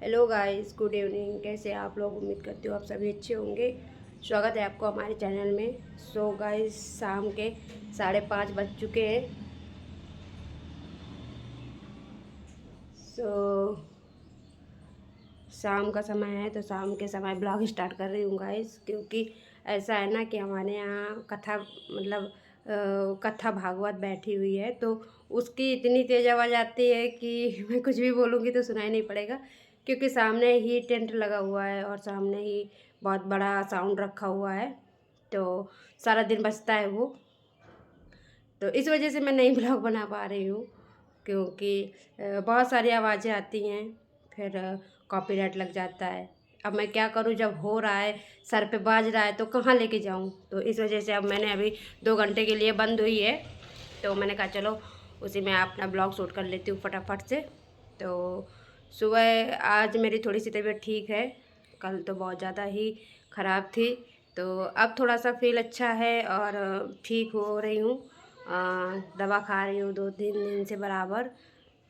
Hello guys, good evening. कैसे हैं आप लोग? उम्मीद करती हूँ आप सभी अच्छे होंगे। स्वागत है आपको हमारे चैनल में। सो गाइस, शाम के 5:30 बज चुके हैं। सो शाम का समय है तो शाम के समय ब्लॉग स्टार्ट कर रही हूँ गाइस, क्योंकि ऐसा है ना कि हमारे यहाँ कथा कथा भागवत बैठी हुई है, तो उसकी इतनी तेज़ आवाज़ आती है कि मैं कुछ भी बोलूँगी तो सुनाई नहीं पड़ेगा, क्योंकि सामने ही टेंट लगा हुआ है और सामने ही बहुत बड़ा साउंड रखा हुआ है, तो सारा दिन बजता है वो। तो इस वजह से मैं नई ब्लॉग बना पा रही हूँ, क्योंकि बहुत सारी आवाज़ें आती हैं, फिर कॉपीराइट लग जाता है। अब मैं क्या करूँ, जब हो रहा है, सर पे बाज रहा है, तो कहाँ लेके जाऊँ? तो इस वजह से अब मैंने अभी 2 घंटे के लिए बंद हुई है, तो मैंने कहा चलो उसी में अपना ब्लॉग शूट कर लेती हूँ फटाफट से। तो सुबह आज मेरी थोड़ी सी तबीयत ठीक है, कल तो बहुत ज़्यादा ही ख़राब थी, तो अब थोड़ा सा फील अच्छा है और ठीक हो रही हूँ। दवा खा रही हूँ 2-3 दिन से बराबर।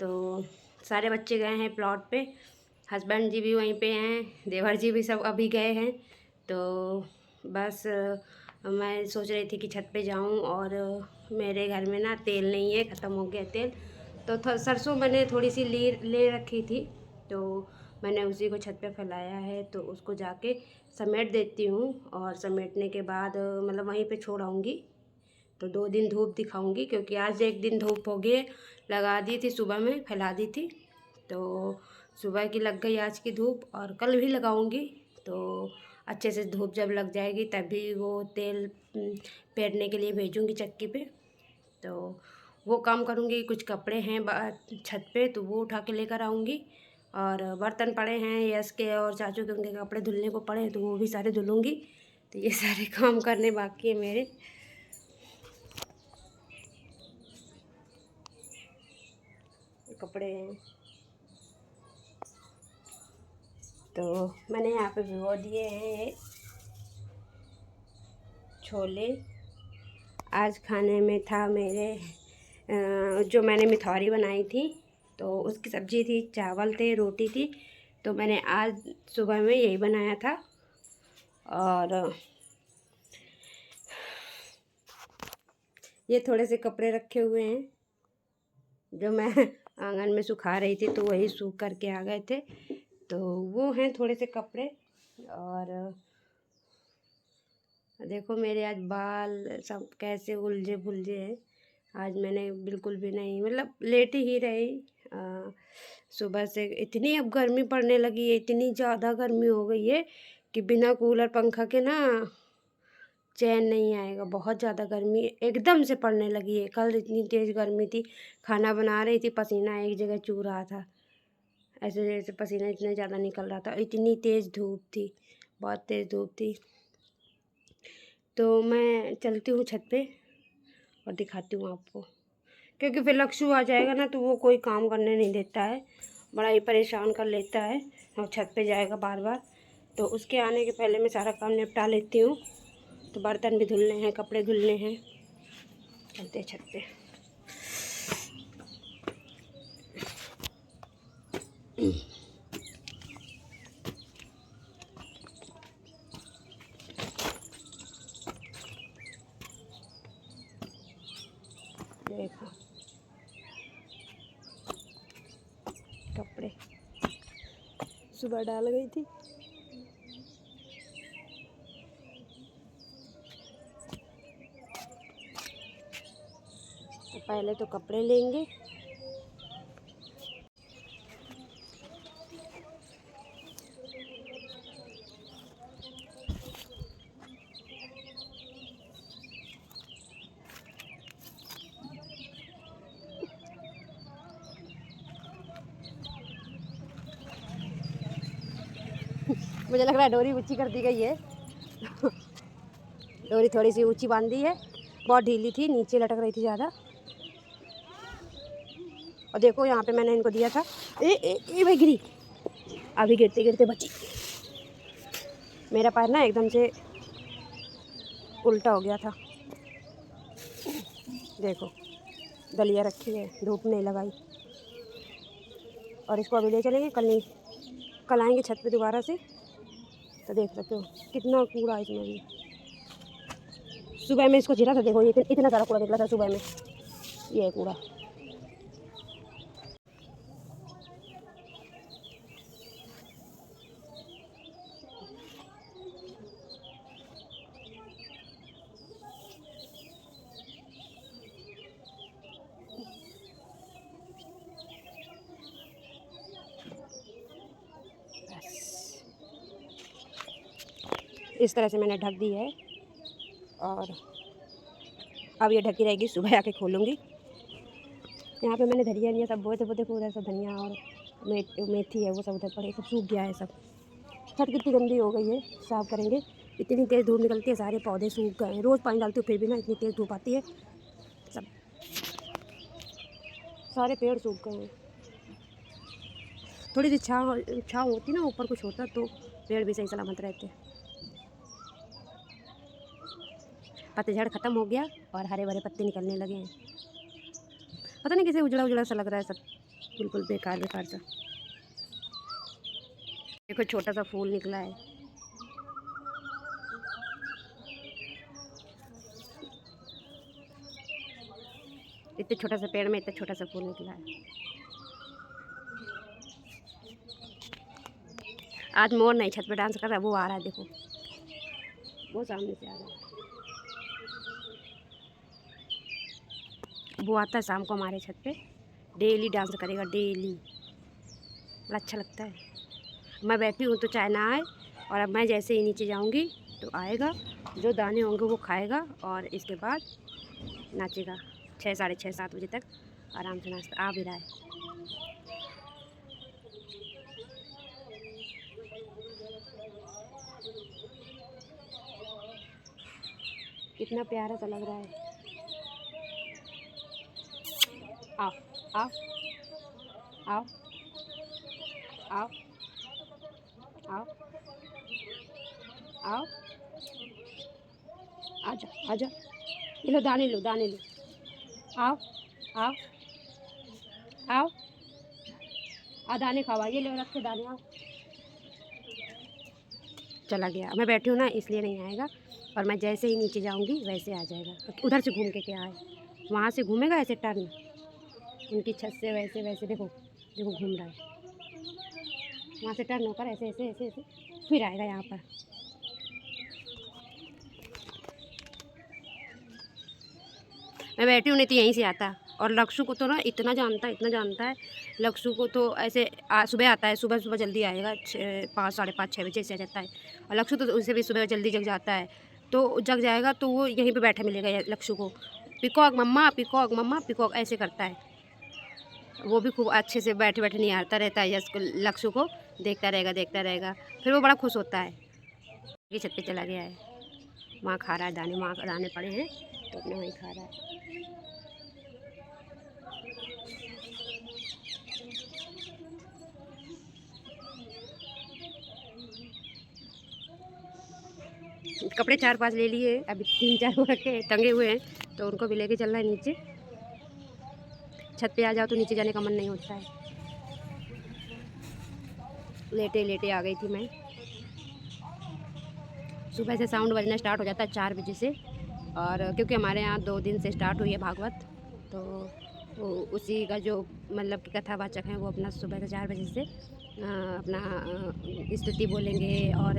तो सारे बच्चे गए हैं प्लॉट पे, हस्बैंड जी भी वहीं पे हैं, देवर जी भी सब अभी गए हैं। तो बस मैं सोच रही थी कि छत पे जाऊं, और मेरे घर में ना तेल नहीं है, ख़त्म हो गया तेल। तो सरसों मैंने थोड़ी सी ले रखी थी, तो मैंने उसी को छत पे फैलाया है, तो उसको जाके समेट देती हूँ, और समेटने के बाद मतलब वहीं पे छोड़ आऊँगी। तो 2 दिन धूप दिखाऊंगी, क्योंकि आज एक दिन धूप हो गई, लगा दी थी सुबह में, फैला दी थी, तो सुबह की लग गई आज की धूप, और कल भी लगाऊंगी। तो अच्छे से धूप जब लग जाएगी तभी वो तेल पेरने के लिए भेजूंगी चक्की पे। तो वो काम करूंगी। कुछ कपड़े हैं छत पे, तो वो उठा के लेकर आऊँगी, और बर्तन पड़े हैं यश के और चाचू के, उनके कपड़े धुलने को पड़े हैं, तो वो भी सारे धुलूँगी। तो ये सारे काम करने बाकी है मेरे। कपड़े हैं तो मैंने यहाँ पे भिगो दिए हैं ये छोले। आज खाने में था मेरे जो मैंने मिठौरी बनाई थी, तो उसकी सब्ज़ी थी, चावल थे, रोटी थी, तो मैंने आज सुबह में यही बनाया था। और ये थोड़े से कपड़े रखे हुए हैं जो मैं आंगन में सुखा रही थी, तो वही सूख करके आ गए थे, तो वो हैं थोड़े से कपड़े। और देखो मेरे आज बाल सब कैसे उलझे पुलझे हैं। आज मैंने बिल्कुल भी नहीं, मतलब लेट ही रही। सुबह से इतनी अब गर्मी पड़ने लगी है, इतनी ज़्यादा गर्मी हो गई है कि बिना कूलर पंखा के ना चैन नहीं आएगा। बहुत ज़्यादा गर्मी एकदम से पड़ने लगी है। कल इतनी तेज़ गर्मी थी, खाना बना रही थी, पसीना एक जगह चू रहा था, ऐसे जैसे पसीना इतना ज़्यादा निकल रहा था, इतनी तेज़ धूप थी, बहुत तेज़ धूप थी। तो मैं चलती हूँ छत पे और दिखाती हूँ आपको, क्योंकि फिर लक्षु आ जाएगा ना, तो वो कोई काम करने नहीं देता है, बड़ा ही परेशान कर लेता है, और छत पे जाएगा बार बार। तो उसके आने के पहले मैं सारा काम निपटा लेती हूँ। तो बर्तन भी धुलने हैं, कपड़े धुलने हैं, चलते हैं छत पे। देखो कपड़े सुबह डाल गई थी। तो पहले तो कपड़े लेंगे, मुझे लग रहा है डोरी ऊंची कर दी गई है। डोरी थोड़ी सी ऊंची बांध दी है, बहुत ढीली थी, नीचे लटक रही थी ज़्यादा। और देखो यहाँ पे मैंने इनको दिया था, ए भाई गिरी, अभी गिरते गिरते बची। मेरा पैर ना एकदम से उल्टा हो गया था। देखो दलिया रखी है, धूप नहीं लगाई, और इसको अभी ले चलेंगे, कल नहीं कल आएंगे छत पे दोबारा से तो देख सकते हो कितना कूड़ा इसमें भी। सुबह में इसको झिरा था, देखो ये इतना सारा कूड़ा निकला था सुबह में, ये है कूड़ा। इस तरह से मैंने ढक दी है और अब ये ढकी रहेगी, सुबह आके खोलूँगी। यहाँ पे मैंने धनिया लिया सब बोए थे, वो देखो उधर सब धनिया और मेथी है वो सब उधर पड़े, सब सूख गया है सब। छत कितनी गंदी हो गई है, साफ़ करेंगे। इतनी तेज़ धूप निकलती है, सारे पौधे सूख गए हैं। रोज़ पानी डालती हूँ फिर भी ना इतनी तेज़ धूप आती है, सब सारे पेड़ सूख गए हैं। थोड़ी सी छाँव होती ना, ऊपर कुछ होता तो पेड़ भी सही सलामत रहते। पतझड़ ख़त्म हो गया और हरे भरे पत्ते निकलने लगे हैं। पता नहीं कैसे उजड़ा उजड़ा सा लग रहा है सब, बिल्कुल बेकार बेकार सा। देखो छोटा सा फूल निकला है, इतने छोटा सा पेड़ में इतना छोटा सा फूल निकला है। आज मोर नहीं छत पे डांस कर रहा है, वो आ रहा है देखो, वो सामने से आ रहा है। वो आता है शाम को हमारे छत पे, डेली डांस करेगा डेली, बड़ा अच्छा लगता है। मैं बैठी हूँ तो चाहे ना आए, और अब मैं जैसे ही नीचे जाऊँगी तो आएगा, जो दाने होंगे वो खाएगा और इसके बाद नाचेगा। 6 साढ़े 6 7 बजे तक आराम से नाचता आ भी रहा है। कितना प्यारा सा लग रहा है। आओ आओ आओ आओ आओ आओ, आजा आजा, ये लो दाने लो दाने लो, आओ आओ आओ, दाने खावा, ये लो रख के दाने, आओ। चला गया, मैं बैठी हूँ ना इसलिए नहीं आएगा, और मैं जैसे ही नीचे जाऊँगी वैसे आ जाएगा। उधर से घूम के क्या आए, वहाँ से घूमेगा ऐसे टर्न, उनकी छत से वैसे वैसे देखो देखो घूम रहा है, वहाँ से टर्न होकर ऐसे ऐसे ऐसे ऐसे फिर आएगा यहाँ पर। मैं बैठी हूँ नहीं तो यहीं से आता, और लक्ष्ू को तो ना इतना जानता है। लक्ष्ू को तो ऐसे सुबह आता है, सुबह सुबह जल्दी आएगा, 5 साढ़े 5 6 बजे से आ जाता है। और लक्ष्ू तो उसे भी सुबह जल्दी जग जाता है, तो जग जाएगा तो वो यहीं पे बैठा मिलेगा लक्ष्ू को। पिकॉक मम्मा पिकॉक ऐसे करता है। वो भी खूब अच्छे से बैठे बैठे निहारता रहता है लक्ष्ू को, देखता रहेगा। फिर वो बड़ा खुश होता है। ये छत पे चला गया है, वहाँ खा रहा है दाने, वहाँ दाने पड़े हैं तो अपने वहीं खा रहा है। कपड़े 4-5 ले लिए, अभी 3-4 वो रखे टंगे हुए हैं, तो उनको भी लेके चलना है नीचे। छत पे आ जाओ तो नीचे जाने का मन नहीं होता है। लेटे लेटे आ गई थी मैं। सुबह से साउंड बजना स्टार्ट हो जाता है 4 बजे से, और क्योंकि हमारे यहाँ 2 दिन से स्टार्ट हुई है भागवत, तो उसी का जो मतलब कि कथावाचक हैं वो अपना सुबह के 4 बजे से अपना स्तुति बोलेंगे, और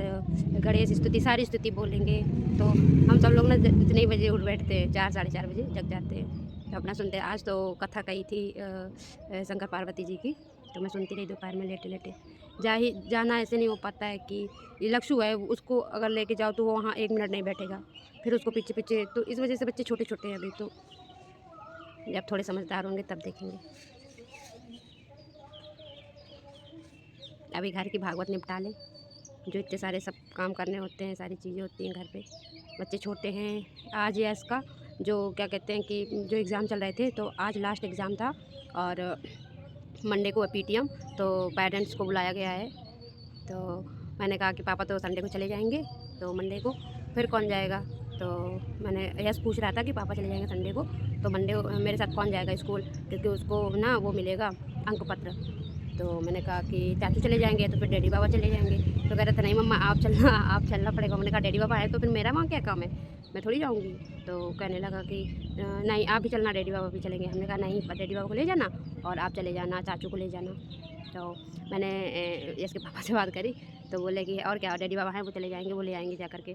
गणेश स्तुति सारी स्तुति बोलेंगे। तो हम सब लोग ना इतने ही बजे उठ बैठते हैं, 4 साढ़े 4 बजे जग जाते हैं, तो अपना सुनते हैं। आज तो कथा कही थी शंकर पार्वती जी की, तो मैं सुनती रही दोपहर में लेटे लेटे। जाना ऐसे नहीं हो पाता है कि ये लक्ष्ू है, उसको अगर लेके जाओ तो वो वहाँ 1 मिनट नहीं बैठेगा, फिर उसको पीछे पीछे, तो इस वजह से बच्चे छोटे छोटे हैं अभी, तो जब थोड़े समझदार होंगे तब देखेंगे। अभी घर की भागवत निपटा लें, जो इतने सारे सब काम करने होते हैं, सारी चीज़ें होती हैं घर पे। बच्चे छोटे हैं। आज यस का जो क्या कहते हैं कि जो एग्ज़ाम चल रहे थे, तो आज लास्ट एग्ज़ाम था, और मंडे को PTM, तो पेरेंट्स को बुलाया गया है। तो मैंने कहा कि पापा तो संडे को चले जाएंगे, तो मंडे को फिर कौन जाएगा। तो मैंने यस पूछ रहा था कि पापा चले जाएंगे संडे को, तो मंडे मेरे साथ कौन जाएगा स्कूल, क्योंकि उसको ना वो मिलेगा अंक पत्र, तो मैंने कहा कि चाचू चले जाएंगे तो फिर डैडी बाबा चले जाएंगे। तो कह रहे थे नहीं मम्मा आप चलना पड़ेगा। मैंने कहा डैडी बाबा आए तो फिर मेरा वहाँ क्या काम है, मैं थोड़ी जाऊँगी। तो कहने लगा कि नहीं आप भी चलना, डैडी बाबा भी चलेंगे। हमने कहा नहीं डैडी बाबा को ले जाना और आप चले जाना, चाचू को ले जाना। तो मैंने इसके पापा से बात करी तो बोले कि और क्या, डैडी बाबा हैं वो चले जाएंगे, वो ले आएंगे जा करके,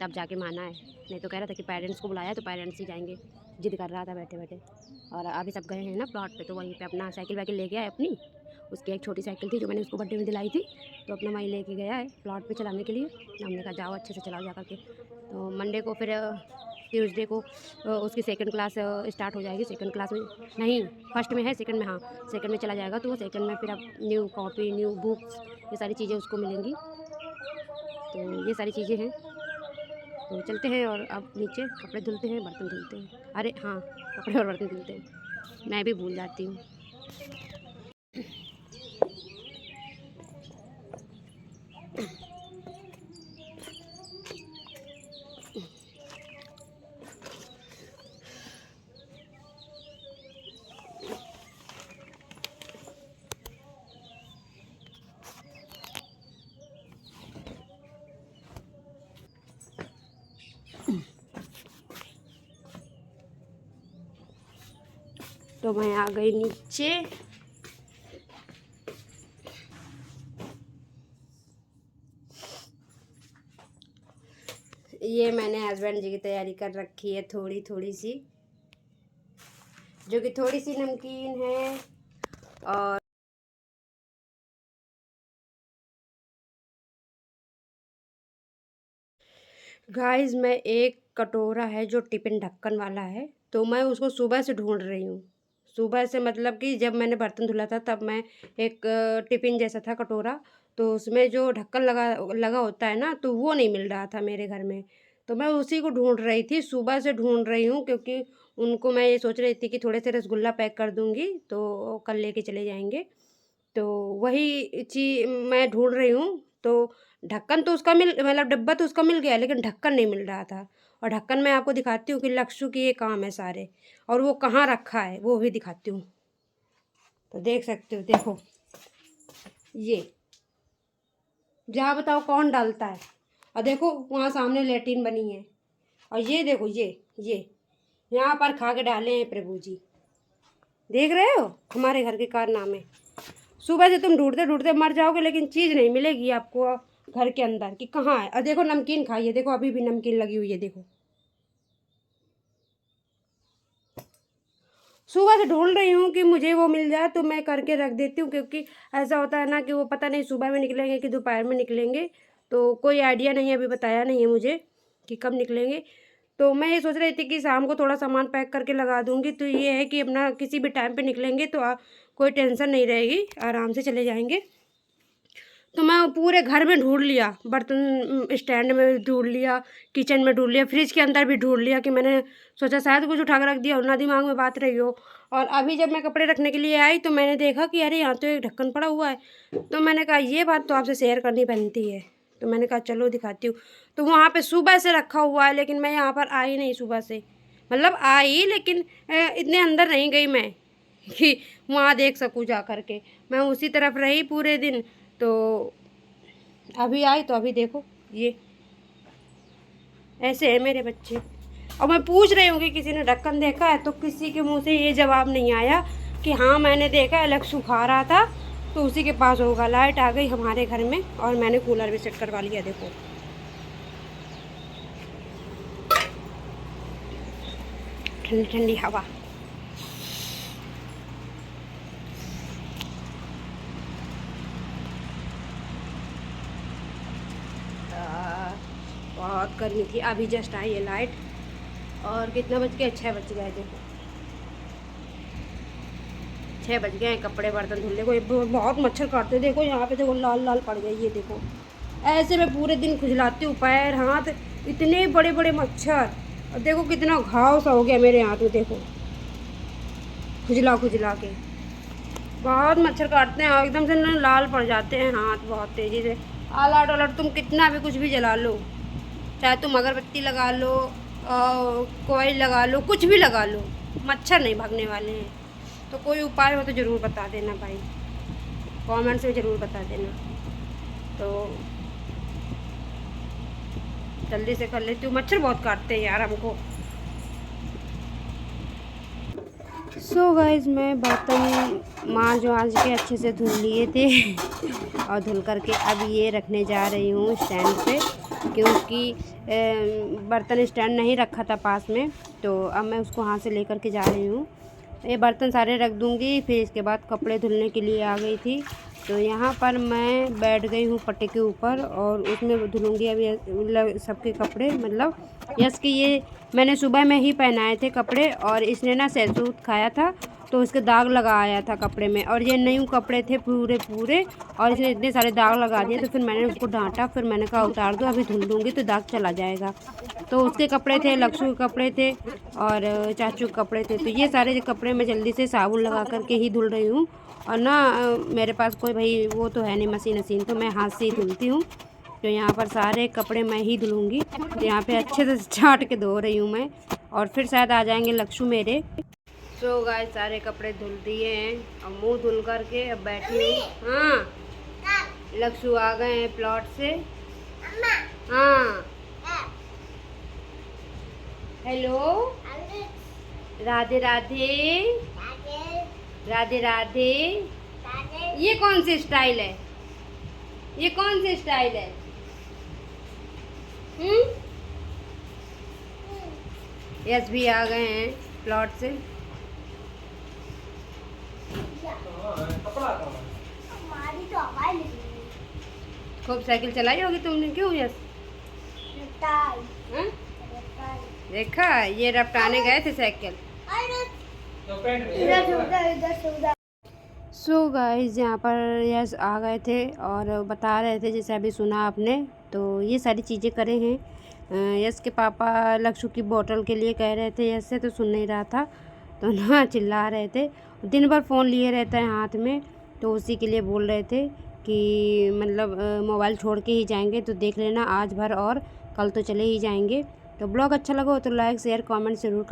तब जाके माना है। नहीं तो कह रहा था कि पेरेंट्स को बुलाया तो पेरेंट्स ही जाएंगे, जिद कर रहा था बैठे बैठे। और अभी सब गए हैं ना प्लॉट पे, तो वहीं पे अपना साइकिल वाइकिल लेके आए अपनी। उसकी एक छोटी साइकिल थी जो मैंने उसको बर्थडे में दिलाई थी, तो अपना वहीं लेके गया है प्लॉट पे चलाने के लिए। हमने कहा जाओ अच्छे से चलाओ जा करके। तो मंडे को फिर ट्यूसडे को उसकी सेकंड क्लास स्टार्ट हो जाएगी। सेकंड क्लास में नहीं, फर्स्ट में है, सेकंड में, हाँ सेकंड में चला जाएगा। तो वो सेकंड में फिर अब न्यू कॉपी, न्यू बुक्स, ये सारी चीज़ें उसको मिलेंगी। तो ये सारी चीज़ें हैं। तो चलते हैं और अब नीचे कपड़े धुलते हैं, बर्तन धुलते हैं। अरे हाँ, कपड़े और बर्तन धुलते हैं, मैं भी भूल जाती हूँ। तो मैं आ गई नीचे। ये मैंने हस्बैंड जी की तैयारी कर रखी है थोड़ी थोड़ी सी, जो कि थोड़ी सी नमकीन है। और गाइस मैं एक कटोरा है जो टिफिन ढक्कन वाला है, तो मैं उसको सुबह से ढूंढ रही हूँ। सुबह से मतलब कि जब मैंने बर्तन धुला था तब मैं एक टिफिन जैसा था कटोरा, तो उसमें जो ढक्कन लगा लगा होता है ना, तो वो नहीं मिल रहा था मेरे घर में। तो मैं उसी को ढूंढ रही थी, सुबह से ढूंढ रही हूँ, क्योंकि उनको मैं ये सोच रही थी कि थोड़े से रसगुल्ला पैक कर दूँगी तो कल लेके चले जाएंगे। तो वही चीज़ मैं ढूंढ रही हूँ। तो ढक्कन तो उसका मतलब डिब्बा तो उसका मिल गया, लेकिन ढक्कन नहीं मिल रहा था। और ढक्कन मैं आपको दिखाती हूँ कि लक्षु की ये काम है सारे, और वो कहाँ रखा है वो भी दिखाती हूँ। तो देख सकते हो, देखो ये, जहाँ बताओ कौन डालता है। और देखो वहाँ सामने लैट्रिन बनी है, और ये देखो ये यहाँ पर खा के डाले हैं प्रभु जी। देख रहे हो हमारे घर के कारनामे। सुबह से तुम ढूंढते ढूंढते मर जाओगे, लेकिन चीज़ नहीं मिलेगी आपको घर के अंदर कि कहाँ है। और देखो नमकीन खाइए, देखो अभी भी नमकीन लगी हुई है, देखो सुबह से ढूंढ रही हूँ कि मुझे वो मिल जाए तो मैं करके रख देती हूँ। क्योंकि ऐसा होता है ना कि वो पता नहीं सुबह में निकलेंगे कि दोपहर में निकलेंगे, तो कोई आइडिया नहीं है, अभी बताया नहीं है मुझे कि कब निकलेंगे। तो मैं ये सोच रही थी कि शाम को थोड़ा सामान पैक करके लगा दूँगी, तो ये है कि अपना किसी भी टाइम पे निकलेंगे तो कोई टेंशन नहीं रहेगी, आराम से चले जाएंगे। तो मैं पूरे घर में ढूंढ लिया, बर्तन स्टैंड में ढूंढ लिया, किचन में ढूंढ लिया, फ्रिज के अंदर भी ढूंढ लिया, कि मैंने सोचा शायद कुछ उठा कर रख दिया हो ना, दिमाग में बात रही हो। और अभी जब मैं कपड़े रखने के लिए आई तो मैंने देखा कि अरे यहाँ तो एक ढक्कन पड़ा हुआ है। तो मैंने कहा ये बात तो आपसे शेयर करनी बनती है, तो मैंने कहा चलो दिखाती हूँ। तो वहाँ पर सुबह से रखा हुआ है, लेकिन मैं यहाँ पर आई नहीं सुबह से, मतलब आई लेकिन इतने अंदर नहीं गई मैं कि वहाँ देख सकूँ जा कर के। मैं उसी तरफ रही पूरे दिन। तो अभी आई तो अभी देखो ये ऐसे है मेरे बच्चे। और मैं पूछ रही हूँ कि किसी ने ढक्कन देखा है, तो किसी के मुंह से ये जवाब नहीं आया कि हाँ मैंने देखा है, लक्षु खा रहा था तो उसी के पास होगा। लाइट आ गई हमारे घर में और मैंने कूलर भी सेट करवा लिया, देखो ठंडी ठंडी हवा। बहुत गर्मी थी, अभी जस्ट आई है लाइट। और कितना बज गया, 6 बज गए, देखो 6 बज गए हैं। कपड़े बर्तन धुलने को बहुत मच्छर काटते, देखो यहाँ पे देखो लाल लाल पड़ गई, ये देखो ऐसे मैं पूरे दिन खुजलाती हूँ पैर हाथ, इतने बड़े बड़े मच्छर। और देखो कितना घाव सा हो गया मेरे हाथ में, देखो खुजला खुजला के बहुत मच्छर काटते हैं, एकदम से ना लाल पड़ जाते हैं हाथ बहुत तेज़ी से। आलट अलट तुम कितना भी कुछ भी जला लो, चाहे तुम अगरबत्ती लगा लो, कोयल लगा लो, कुछ भी लगा लो, मच्छर नहीं भागने वाले हैं। तो कोई उपाय हो तो ज़रूर बता देना भाई। कमेंट्स में ज़रूर बता देना। तो जल्दी से कर लेती हूँ, मच्छर बहुत काटते हैं यार हमको। सो गाइस मैं बर्तन मांज के अच्छे से धुल लिए थे और धुल करके अब ये रखने जा रही हूँ स्टैंड पे, क्योंकि बर्तन स्टैंड नहीं रखा था पास में, तो अब मैं उसको हाथ से लेकर के जा रही हूँ। ये बर्तन सारे रख दूँगी, फिर इसके बाद कपड़े धुलने के लिए आ गई थी। तो यहाँ पर मैं बैठ गई हूँ पट्टे के ऊपर और उसमें धुलूँगी अभी सबके कपड़े। मतलब यस कि ये मैंने सुबह में ही पहनाए थे कपड़े और इसने ना सहतूत खाया था तो इसके दाग लगा आया था कपड़े में, और ये न्यू कपड़े थे पूरे पूरे और इसने इतने सारे दाग लगा दिए। तो फिर मैंने उसको डांटा, फिर मैंने कहा उतार दो, अभी धुल दूँगी तो दाग चला जाएगा। तो उसके कपड़े थे, लक्ष्य के कपड़े थे और चाचू के कपड़े थे। तो ये सारे कपड़े मैं जल्दी से साबुन लगा करके ही धुल रही हूँ। और ना मेरे पास कोई भाई वो तो है नहीं मशीन, तो मैं हाथ से ही धुलती हूँ। तो यहाँ पर सारे कपड़े मैं ही धुलूँगी। तो यहाँ पे अच्छे से छाट के धो रही हूँ मैं, और फिर शायद आ जाएंगे लक्ष्य मेरे। सो गाइस सारे कपड़े धुल दिए हैं और मुंह धुल करके अब बैठी हूँ। हाँ लक्ष्य आ गए हैं प्लॉट से। हाँ हेलो, राधे राधे, राधे राधे। ये कौन सी स्टाइल है, ये कौन सी स्टाइल है? यस भी आ गए हैं प्लॉट से। खूब साइकिल चलाई होगी तुमने, क्यों यस? देखा, ये रफ्ताने गए थे साइकिल। सो गाइस यहाँ पर यस आ गए थे और बता रहे थे, जैसे अभी सुना आपने, तो ये सारी चीज़ें करे हैं। यस के पापा लक्ष्य की बोतल के लिए कह रहे थे, यस से तो सुन नहीं रहा था, तो ना चिल्ला रहे थे। दिन भर फ़ोन लिए रहता है हाथ में, तो उसी के लिए बोल रहे थे कि मतलब मोबाइल छोड़ के ही जाएंगे, तो देख लेना आज भर और कल तो चले ही जाएंगे। तो ब्लॉग अच्छा लगा हो तो लाइक शेयर कमेंट ज़रूर